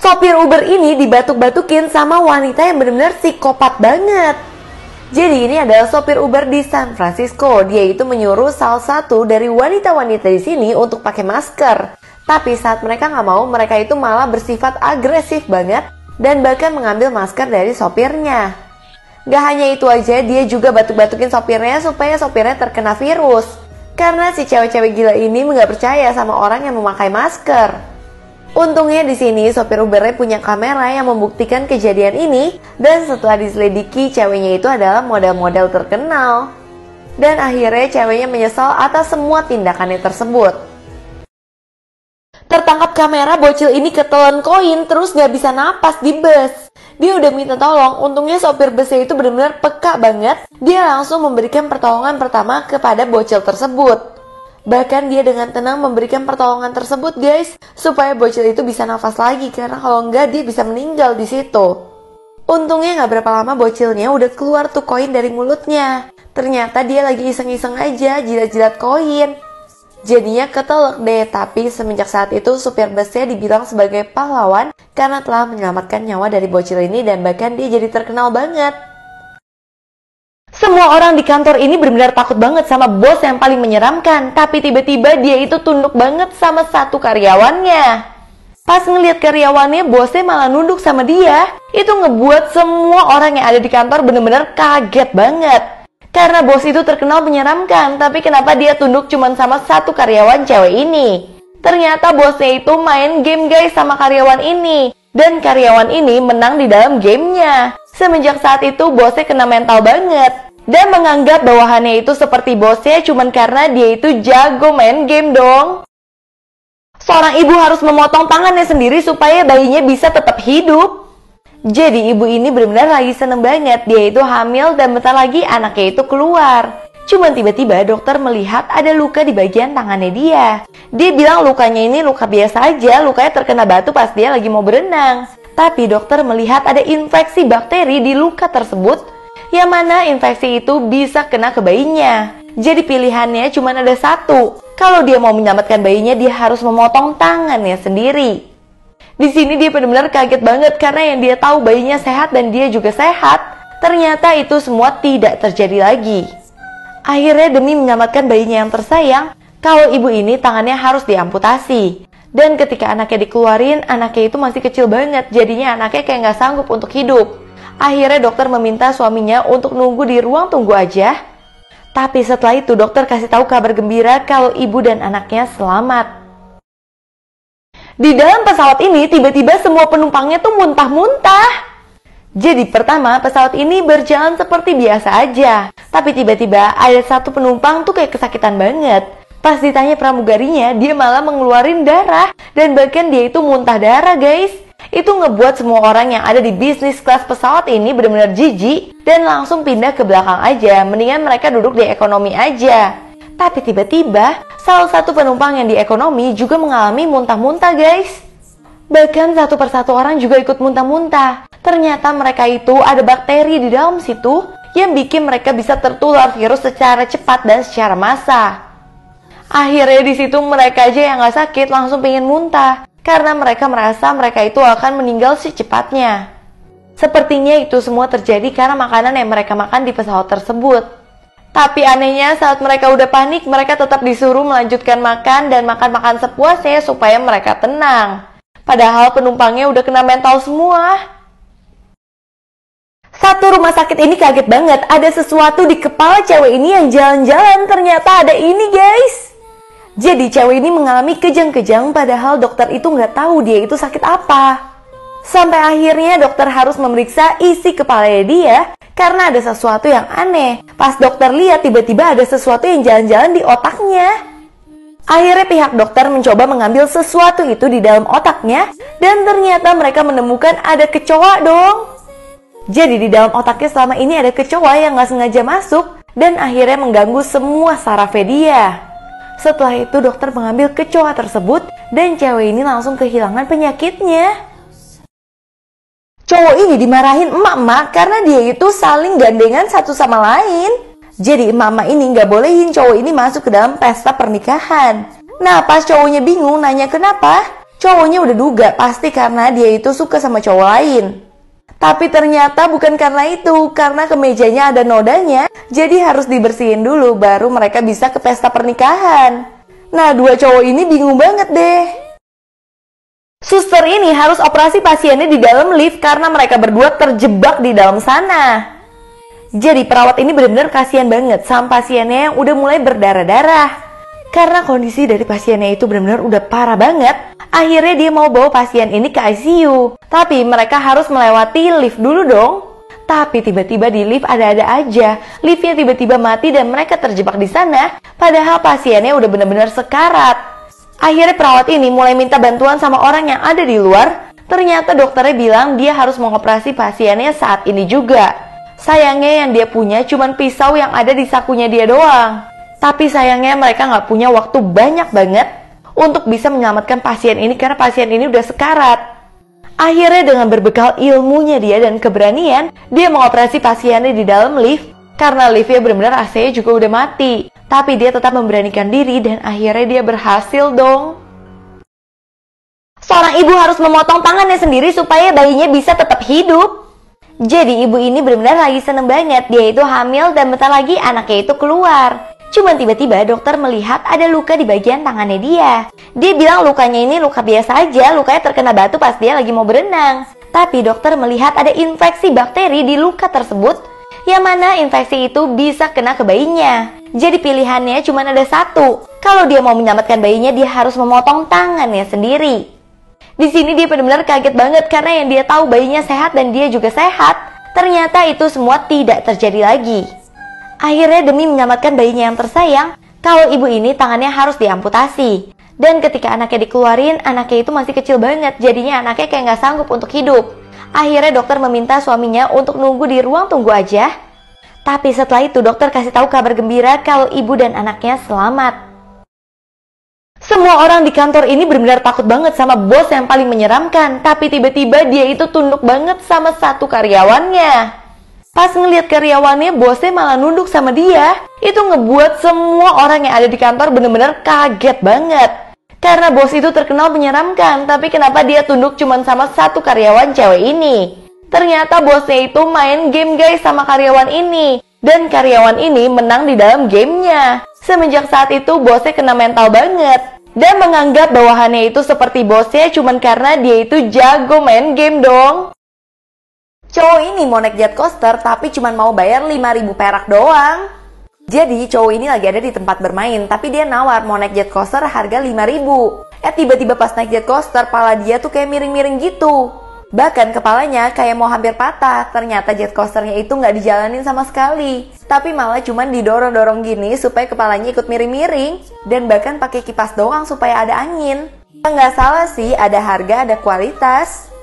Sopir Uber ini dibatuk-batukin sama wanita yang benar-benar psikopat banget. Jadi ini adalah sopir Uber di San Francisco. Dia itu menyuruh salah satu dari wanita-wanita di sini untuk pakai masker. Tapi saat mereka nggak mau, mereka itu malah bersifat agresif banget dan bahkan mengambil masker dari sopirnya. Gak hanya itu aja, dia juga batuk-batukin sopirnya supaya sopirnya terkena virus. Karena si cewek-cewek gila ini nggak percaya sama orang yang memakai masker. Untungnya di sini sopir Ubernya punya kamera yang membuktikan kejadian ini, dan setelah diselidiki ceweknya itu adalah model-model terkenal. Dan akhirnya ceweknya menyesal atas semua tindakannya tersebut. Tertangkap kamera, bocil ini ketelan koin terus gak bisa napas di bus. Dia udah minta tolong, untungnya sopir busnya itu benar-benar peka banget. Dia langsung memberikan pertolongan pertama kepada bocil tersebut. Bahkan dia dengan tenang memberikan pertolongan tersebut guys, supaya bocil itu bisa nafas lagi, karena kalau enggak dia bisa meninggal di situ. Untungnya nggak berapa lama bocilnya udah keluar tuh koin dari mulutnya. Ternyata dia lagi iseng-iseng aja jilat-jilat koin. Jadinya ketelek deh, tapi semenjak saat itu supir busnya dibilang sebagai pahlawan karena telah menyelamatkan nyawa dari bocil ini, dan bahkan dia jadi terkenal banget. Semua orang di kantor ini benar-benar takut banget sama bos yang paling menyeramkan. Tapi tiba-tiba dia itu tunduk banget sama satu karyawannya. Pas ngelihat karyawannya, bosnya malah nunduk sama dia. Itu ngebuat semua orang yang ada di kantor benar-benar kaget banget. Karena bos itu terkenal menyeramkan, tapi kenapa dia tunduk cuma sama satu karyawan cewek ini? Ternyata bosnya itu main game guys sama karyawan ini. Dan karyawan ini menang di dalam gamenya. Semenjak saat itu bosnya kena mental banget. Dan menganggap bawahannya itu seperti bosnya cuman karena dia itu jago main game dong. Seorang ibu harus memotong tangannya sendiri supaya bayinya bisa tetap hidup. Jadi ibu ini benar-benar lagi seneng banget. Dia itu hamil dan bentar lagi anaknya itu keluar. Cuman tiba-tiba dokter melihat ada luka di bagian tangannya dia. Dia bilang lukanya ini luka biasa aja, lukanya terkena batu pas dia lagi mau berenang. Tapi dokter melihat ada infeksi bakteri di luka tersebut, yang mana infeksi itu bisa kena ke bayinya. Jadi pilihannya cuma ada satu. Kalau dia mau menyelamatkan bayinya, dia harus memotong tangannya sendiri. Di sini dia benar-benar kaget banget karena yang dia tahu bayinya sehat dan dia juga sehat. Ternyata itu semua tidak terjadi lagi. Akhirnya demi menyelamatkan bayinya yang tersayang, kalau ibu ini tangannya harus diamputasi. Dan ketika anaknya dikeluarin, anaknya itu masih kecil banget. Jadinya anaknya kayak nggak sanggup untuk hidup. Akhirnya dokter meminta suaminya untuk nunggu di ruang tunggu aja. Tapi setelah itu dokter kasih tahu kabar gembira kalau ibu dan anaknya selamat. Di dalam pesawat ini tiba-tiba semua penumpangnya tuh muntah-muntah. Jadi pertama pesawat ini berjalan seperti biasa aja. Tapi tiba-tiba ada satu penumpang tuh kayak kesakitan banget. Pas ditanya pramugarinya, dia malah mengeluarin darah. Dan bahkan dia itu muntah darah guys. Itu ngebuat semua orang yang ada di bisnis kelas pesawat ini benar-benar jijik dan langsung pindah ke belakang aja. Mendingan mereka duduk di ekonomi aja. Tapi tiba-tiba salah satu penumpang yang di ekonomi juga mengalami muntah-muntah guys. Bahkan satu persatu orang juga ikut muntah-muntah. Ternyata mereka itu ada bakteri di dalam situ yang bikin mereka bisa tertular virus secara cepat dan secara massal. Akhirnya di situ mereka aja yang nggak sakit langsung pengen muntah. Karena mereka merasa mereka itu akan meninggal secepatnya. Sepertinya itu semua terjadi karena makanan yang mereka makan di pesawat tersebut. Tapi anehnya saat mereka udah panik, mereka tetap disuruh melanjutkan makan dan makan-makan sepuasnya supaya mereka tenang. Padahal penumpangnya udah kena mental semua. Satu rumah sakit ini kaget banget, ada sesuatu di kepala cewek ini yang jalan-jalan, ternyata ada ini guys. Jadi cewek ini mengalami kejang-kejang padahal dokter itu nggak tahu dia itu sakit apa. Sampai akhirnya dokter harus memeriksa isi kepalanya dia karena ada sesuatu yang aneh. Pas dokter lihat tiba-tiba ada sesuatu yang jalan-jalan di otaknya. Akhirnya pihak dokter mencoba mengambil sesuatu itu di dalam otaknya dan ternyata mereka menemukan ada kecoa dong. Jadi di dalam otaknya selama ini ada kecoa yang nggak sengaja masuk dan akhirnya mengganggu semua sarafnya dia. Setelah itu dokter mengambil kecoa tersebut dan cewek ini langsung kehilangan penyakitnya. Cowok ini dimarahin emak-emak karena dia itu saling gandengan satu sama lain. Jadi emak-emak ini nggak bolehin cowok ini masuk ke dalam pesta pernikahan. Nah pas cowoknya bingung nanya kenapa, Cowoknya udah duga pasti karena dia itu suka sama cowok lain. Tapi ternyata bukan karena itu, karena kemejanya ada nodanya, jadi harus dibersihin dulu baru mereka bisa ke pesta pernikahan. Nah, dua cowok ini bingung banget deh. Suster ini harus operasi pasiennya di dalam lift karena mereka berdua terjebak di dalam sana. Jadi perawat ini benar-benar kasihan banget sama pasiennya yang udah mulai berdarah-darah. Karena kondisi dari pasiennya itu benar-benar udah parah banget, akhirnya dia mau bawa pasien ini ke ICU. Tapi mereka harus melewati lift dulu dong. Tapi tiba-tiba di lift ada-ada aja. Liftnya tiba-tiba mati dan mereka terjebak di sana. Padahal pasiennya udah benar-benar sekarat. Akhirnya perawat ini mulai minta bantuan sama orang yang ada di luar. Ternyata dokternya bilang dia harus mengoperasi pasiennya saat ini juga. Sayangnya yang dia punya cuman pisau yang ada di sakunya dia doang. Tapi sayangnya mereka nggak punya waktu banyak banget untuk bisa menyelamatkan pasien ini karena pasien ini udah sekarat. Akhirnya dengan berbekal ilmunya dia dan keberanian, dia mengoperasi pasiennya di dalam lift karena liftnya benar-benar AC-nya juga udah mati. Tapi dia tetap memberanikan diri dan akhirnya dia berhasil dong. Seorang ibu harus memotong tangannya sendiri supaya bayinya bisa tetap hidup. Jadi ibu ini benar-benar lagi seneng banget, dia itu hamil dan bentar lagi anaknya itu keluar. Cuman tiba-tiba dokter melihat ada luka di bagian tangannya dia. Dia bilang lukanya ini luka biasa aja, lukanya terkena batu pas dia lagi mau berenang. Tapi dokter melihat ada infeksi bakteri di luka tersebut, yang mana infeksi itu bisa kena ke bayinya. Jadi pilihannya cuma ada satu. Kalau dia mau menyelamatkan bayinya, dia harus memotong tangannya sendiri. Di sini dia benar-benar kaget banget karena yang dia tahu bayinya sehat dan dia juga sehat. Ternyata itu semua tidak terjadi lagi. Akhirnya demi menyelamatkan bayinya yang tersayang, kalau ibu ini tangannya harus diamputasi. Dan ketika anaknya dikeluarin, anaknya itu masih kecil banget, jadinya anaknya kayak nggak sanggup untuk hidup. Akhirnya dokter meminta suaminya untuk nunggu di ruang tunggu aja. Tapi setelah itu dokter kasih tahu kabar gembira kalau ibu dan anaknya selamat. Semua orang di kantor ini benar-benar takut banget sama bos yang paling menyeramkan. Tapi tiba-tiba dia itu tunduk banget sama satu karyawannya. Pas ngelihat karyawannya, bosnya malah nunduk sama dia. Itu ngebuat semua orang yang ada di kantor bener-bener kaget banget. Karena bos itu terkenal menyeramkan, tapi kenapa dia tunduk cuma sama satu karyawan cewek ini? Ternyata bosnya itu main game guys sama karyawan ini. Dan karyawan ini menang di dalam gamenya. Semenjak saat itu bosnya kena mental banget. Dan menganggap bawahannya itu seperti bosnya cuma karena dia itu jago main game dong. Cowok ini mau naik jet coaster tapi cuma mau bayar 5.000 perak doang. Jadi cowok ini lagi ada di tempat bermain tapi dia nawar mau naik jet coaster harga 5.000. Tiba-tiba pas naik jet coaster kepala dia tuh kayak miring-miring gitu. Bahkan kepalanya kayak mau hampir patah. Ternyata jet coasternya itu nggak dijalanin sama sekali. Tapi malah cuma didorong-dorong gini supaya kepalanya ikut miring-miring. Dan bahkan pakai kipas doang supaya ada angin. Nggak salah sih, ada harga, ada kualitas.